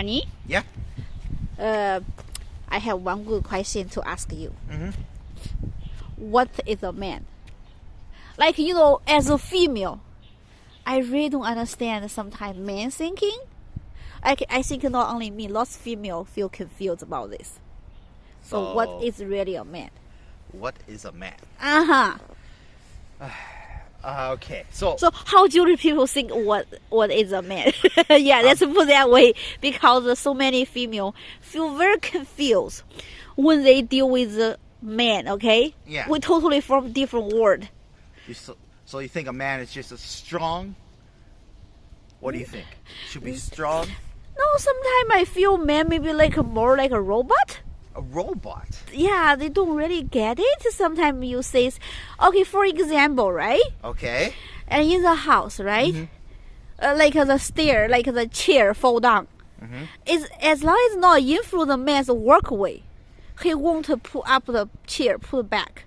Honey? Yeah. I have one good question to ask you. Mm-hmm. What is a man? Like, as a female, I really don't understand sometimes men thinking. I think not only me, lots of female feel confused about this. So what is really a man? What is a man? Uh-huh. Okay, so how do people think what is a man? Yeah, let's put that way, because so many female feel very confused when they deal with the man. Okay, yeah, we totally from different world. So you think a man is just a strong? What do you think? Should be strong? No, sometimes I feel man maybe more like a robot. A robot? Yeah, they don't really get it. Sometimes you say, okay, for example, right? Okay. And in the house, right? Mm-hmm. Like the stair, like the chair fall down. Mm-hmm. It's, as long as not influence the man's work way, he won't pull up the chair, put it back.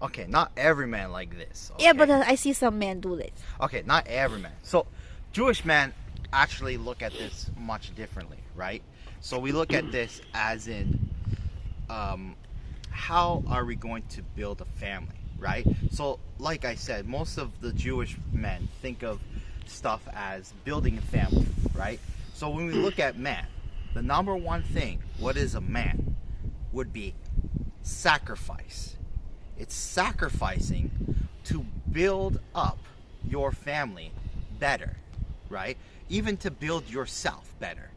Okay, not every man like this. Okay? Yeah, but I see some men do this. Okay, not every man. So Jewish men actually look at this much differently, right? So we look at this as in how are we going to build a family, right? So like I said, most of the Jewish men think of stuff as building a family, right? So when we look at man, the number one thing, what is a man, would be sacrifice. It's sacrificing to build up your family better, right? Even to build yourself better.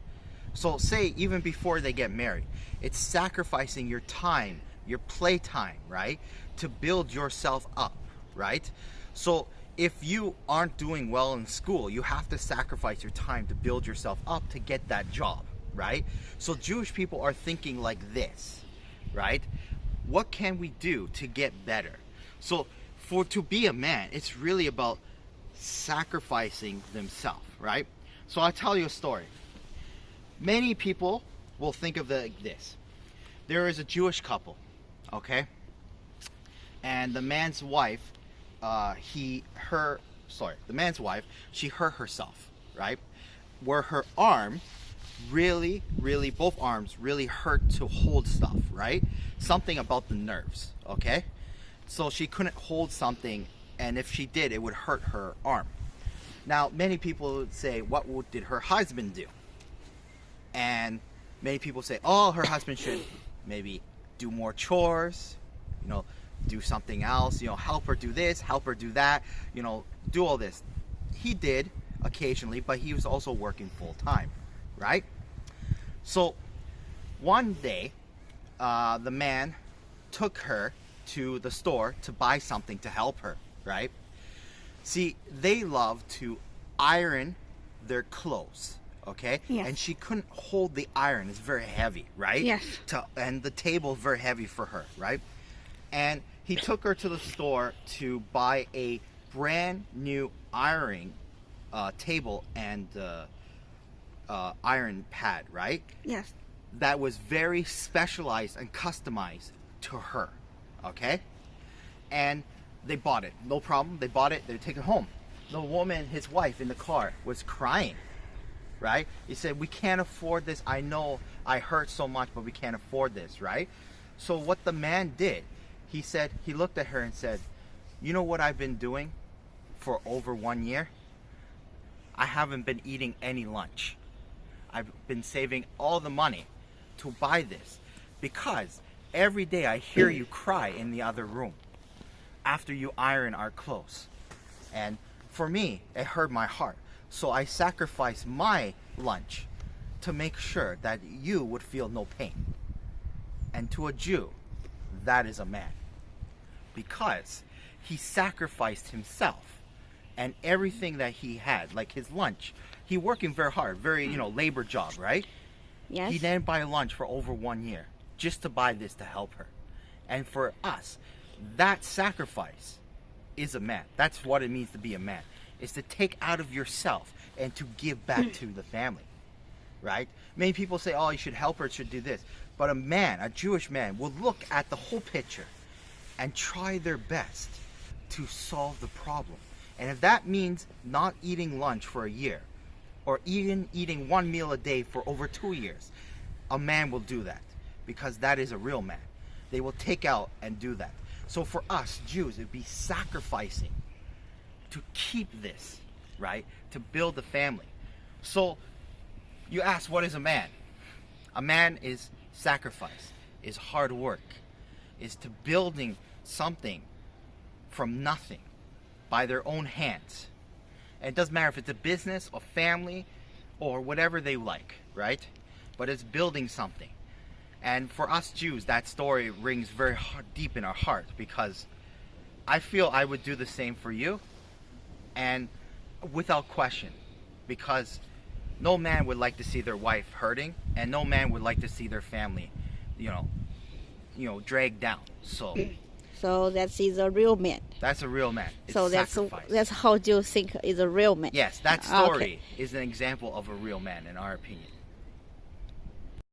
So say even before they get married, it's sacrificing your time, your playtime, right? To build yourself up, right? So if you aren't doing well in school, you have to sacrifice your time to build yourself up to get that job, right? So Jewish people are thinking like this, right? What can we do to get better? So to be a man, it's really about sacrificing themselves, right? So I'll tell you a story. Many people will think of this. There is a Jewish couple, okay? And the man's wife, she hurt herself, right? Where her arm really, both arms really hurt to hold stuff, right? Something about the nerves, okay? So she couldn't hold something, and if she did, it would hurt her arm. Now, many people would say, what did her husband do? And many people say, oh, her husband should maybe do more chores, do something else, help her do this, help her do that, do all this. He did occasionally, but he was also working full time, right? So one day, the man took her to the store to buy something to help her, right? See, they love to iron their clothes. Okay? Yes. And she couldn't hold the iron. It's very heavy, right? Yes. And the table is very heavy for her, right? And he took her to the store to buy a brand new ironing table and iron pad, right? Yes. That was very specialized and customized to her, okay? And they bought it. No problem. They bought it. They take it home. The woman, his wife in the car, was crying. Right? He said, we can't afford this. I know I hurt so much, but we can't afford this, right? So what the man did, he said, he looked at her and said, you know what I've been doing for over 1 year? I haven't been eating any lunch. I've been saving all the money to buy this because every day I hear you cry in the other room after you iron our clothes. And for me, it hurt my heart. So I sacrificed my lunch to make sure that you would feel no pain. And to a Jew, that is a man. Because he sacrificed himself and everything that he had, like his lunch. He working very hard, very, labor job, right? Yes. He didn't buy lunch for over 1 year just to buy this to help her. And for us, that sacrifice is a man. That's what it means to be a man. Is to take out of yourself and to give back to the family, right? Many people say, oh, you should help her, should do this. But a Jewish man, will look at the whole picture and try their best to solve the problem. And if that means not eating lunch for a year, or even eating one meal a day for over 2 years, a man will do that because that is a real man. They will take out and do that. So for us Jews, it'd be sacrificing to keep this, right? To build the family. So you ask, what is a man? A man is sacrifice, is hard work, is to building something from nothing by their own hands. And it doesn't matter if it's a business, a family, or whatever they like, right? But it's building something. And for us Jews, that story rings very deep in our heart because I feel I would do the same for you, and without question, because no man would like to see their wife hurting, and no man would like to see their family, dragged down. So that is a real man. That's a real man. It's So sacrifice. that's how Jews think is a real man. Yes, that story is an example of a real man in our opinion.